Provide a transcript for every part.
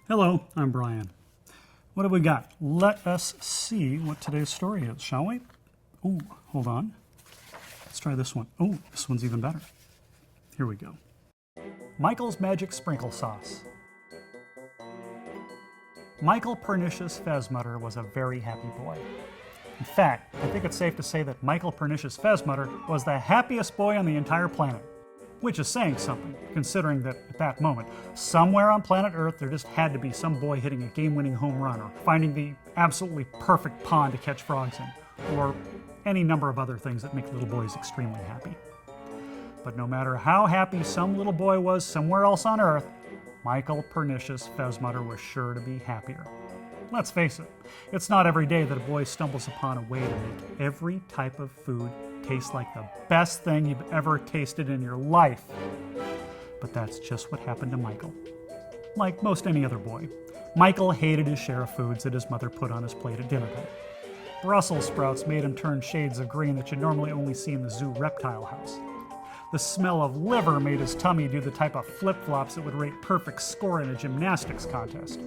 Hello, I'm Brian. What have we got? Let us see what today's story is, shall we? Oh, hold on. Let's try this one. Oh, this one's even better. Here we go. Michael's Magic Sprinkle Sauce. Michael Pernicious Fezmutter was a very happy boy. In fact, I think it's safe to say that Michael Pernicious Fezmutter was the happiest boy on the entire planet. Which is saying something, considering that at that moment, somewhere on planet Earth, there just had to be some boy hitting a game-winning home run or finding the absolutely perfect pond to catch frogs in, or any number of other things that make little boys extremely happy. But no matter how happy some little boy was somewhere else on Earth, Michael Pernicious Fezmutter was sure to be happier. Let's face it, it's not every day that a boy stumbles upon a way to make every type of food taste like the best thing you've ever tasted in your life. But that's just what happened to Michael. Like most any other boy, Michael hated his share of foods that his mother put on his plate at dinner time. Brussels sprouts made him turn shades of green that you normally only see in the zoo reptile house. The smell of liver made his tummy do the type of flip-flops that would rate perfect score in a gymnastics contest.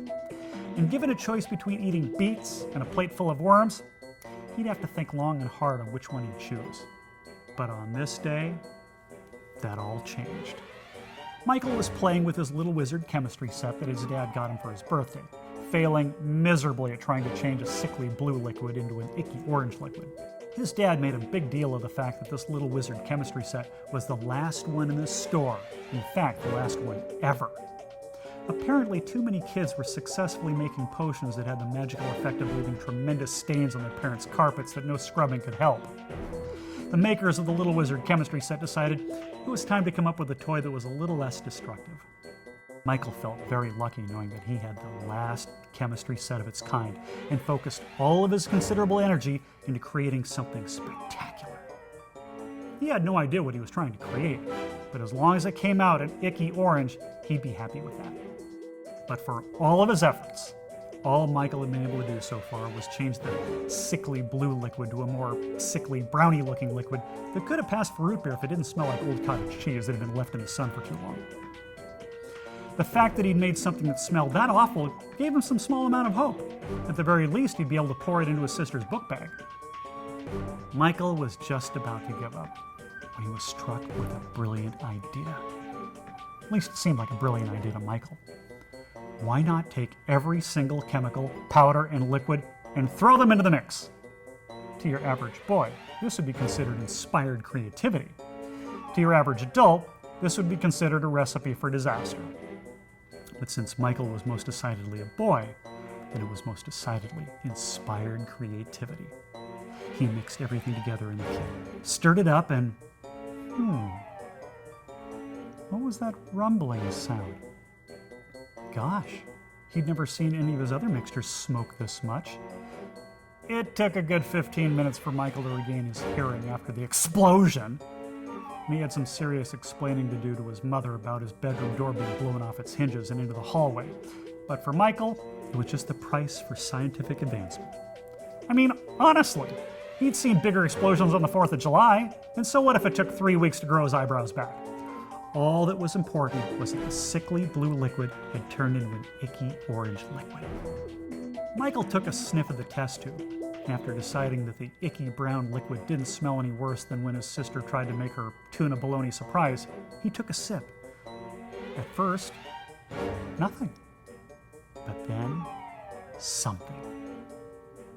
And given a choice between eating beets and a plate full of worms, he'd have to think long and hard on which one he'd choose. But on this day, that all changed. Michael was playing with his Little Wizard chemistry set that his dad got him for his birthday, failing miserably at trying to change a sickly blue liquid into an icky orange liquid. His dad made a big deal of the fact that this Little Wizard chemistry set was the last one in the store. In fact, the last one ever. Apparently, too many kids were successfully making potions that had the magical effect of leaving tremendous stains on their parents' carpets that no scrubbing could help. The makers of the Little Wizard chemistry set decided it was time to come up with a toy that was a little less destructive. Michael felt very lucky knowing that he had the last chemistry set of its kind and focused all of his considerable energy into creating something spectacular. He had no idea what he was trying to create, but as long as it came out an icky orange, he'd be happy with that. But for all of his efforts, all Michael had been able to do so far was change the sickly blue liquid to a more sickly brownie-looking liquid that could have passed for root beer if it didn't smell like old cottage cheese that had been left in the sun for too long. The fact that he'd made something that smelled that awful gave him some small amount of hope. At the very least, he'd be able to pour it into his sister's book bag. Michael was just about to give up when he was struck with a brilliant idea. At least it seemed like a brilliant idea to Michael. Why not take every single chemical, powder, and liquid and throw them into the mix? To your average boy, this would be considered inspired creativity. To your average adult, this would be considered a recipe for disaster. But since Michael was most decidedly a boy, then it was most decidedly inspired creativity. He mixed everything together in the kit, stirred it up, and what was that rumbling sound? Gosh, he'd never seen any of his other mixtures smoke this much. It took a good 15 minutes for Michael to regain his hearing after the explosion. And he had some serious explaining to do to his mother about his bedroom door being blown off its hinges and into the hallway. But for Michael, it was just the price for scientific advancement. I mean, honestly, he'd seen bigger explosions on the 4th of July, and so what if it took 3 weeks to grow his eyebrows back? All that was important was that the sickly blue liquid had turned into an icky orange liquid. Michael took a sniff of the test tube. After deciding that the icky brown liquid didn't smell any worse than when his sister tried to make her tuna bologna surprise, he took a sip. At first, nothing. But then, something.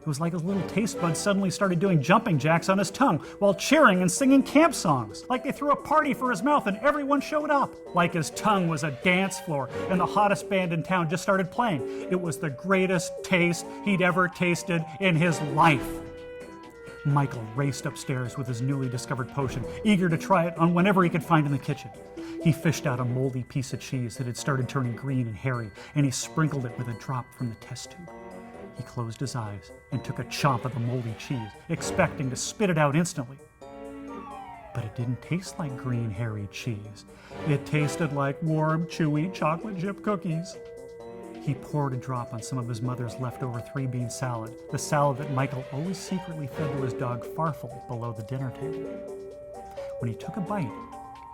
It was like his little taste buds suddenly started doing jumping jacks on his tongue while cheering and singing camp songs. Like they threw a party for his mouth and everyone showed up. Like his tongue was a dance floor and the hottest band in town just started playing. It was the greatest taste he'd ever tasted in his life. Michael raced upstairs with his newly discovered potion, eager to try it on whenever he could find in the kitchen. He fished out a moldy piece of cheese that had started turning green and hairy, and he sprinkled it with a drop from the test tube. He closed his eyes and took a chomp of the moldy cheese, expecting to spit it out instantly. But it didn't taste like green, hairy cheese. It tasted like warm, chewy chocolate chip cookies. He poured a drop on some of his mother's leftover 3-bean salad, the salad that Michael always secretly fed to his dog Farfel below the dinner table. When he took a bite,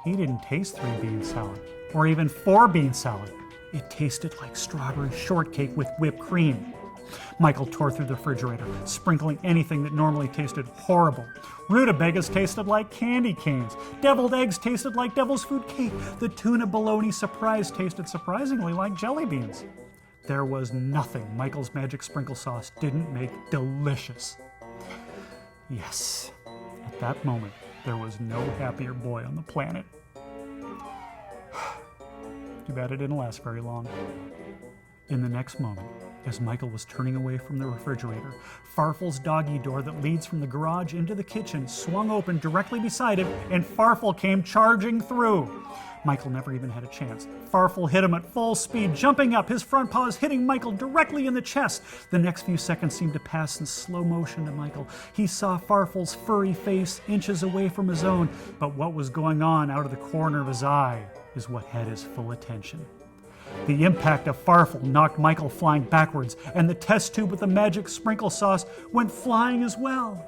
he didn't taste 3-bean salad, or even 4-bean salad. It tasted like strawberry shortcake with whipped cream. Michael tore through the refrigerator, sprinkling anything that normally tasted horrible. Rutabagas tasted like candy canes. Deviled eggs tasted like devil's food cake. The tuna bologna surprise tasted surprisingly like jelly beans. There was nothing Michael's magic sprinkle sauce didn't make delicious. Yes, at that moment, there was no happier boy on the planet. Too bad it didn't last very long. In the next moment, as Michael was turning away from the refrigerator, Farfel's doggy door that leads from the garage into the kitchen swung open directly beside him, and Farfel came charging through. Michael never even had a chance. Farfel hit him at full speed, jumping up, his front paws hitting Michael directly in the chest. The next few seconds seemed to pass in slow motion to Michael. He saw Farfel's furry face inches away from his own, but what was going on out of the corner of his eye is what had his full attention. The impact of Farfel knocked Michael flying backwards, and the test tube with the magic sprinkle sauce went flying as well.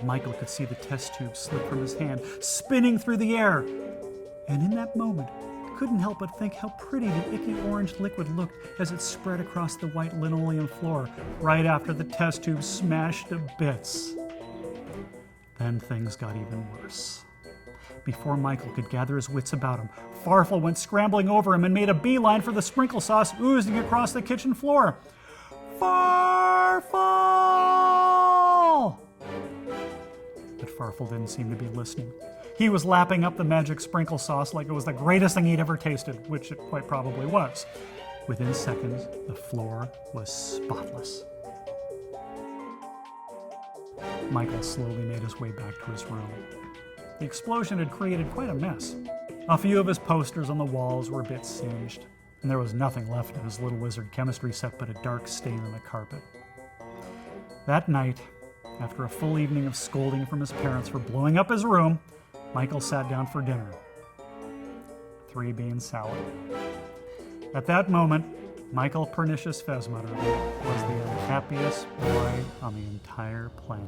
Michael could see the test tube slip from his hand, spinning through the air. And in that moment, couldn't help but think how pretty the icky orange liquid looked as it spread across the white linoleum floor right after the test tube smashed to bits. Then things got even worse. Before Michael could gather his wits about him, Farfel went scrambling over him and made a beeline for the sprinkle sauce oozing across the kitchen floor. Farfel! But Farfel didn't seem to be listening. He was lapping up the magic sprinkle sauce like it was the greatest thing he'd ever tasted, which it quite probably was. Within seconds, the floor was spotless. Michael slowly made his way back to his room. The explosion had created quite a mess. A few of his posters on the walls were a bit singed, and there was nothing left of his Little Wizard chemistry set but a dark stain on the carpet. That night, after a full evening of scolding from his parents for blowing up his room, Michael sat down for dinner. 3-bean salad. At that moment, Michael Pernicious Fezmutter was the unhappiest boy on the entire planet.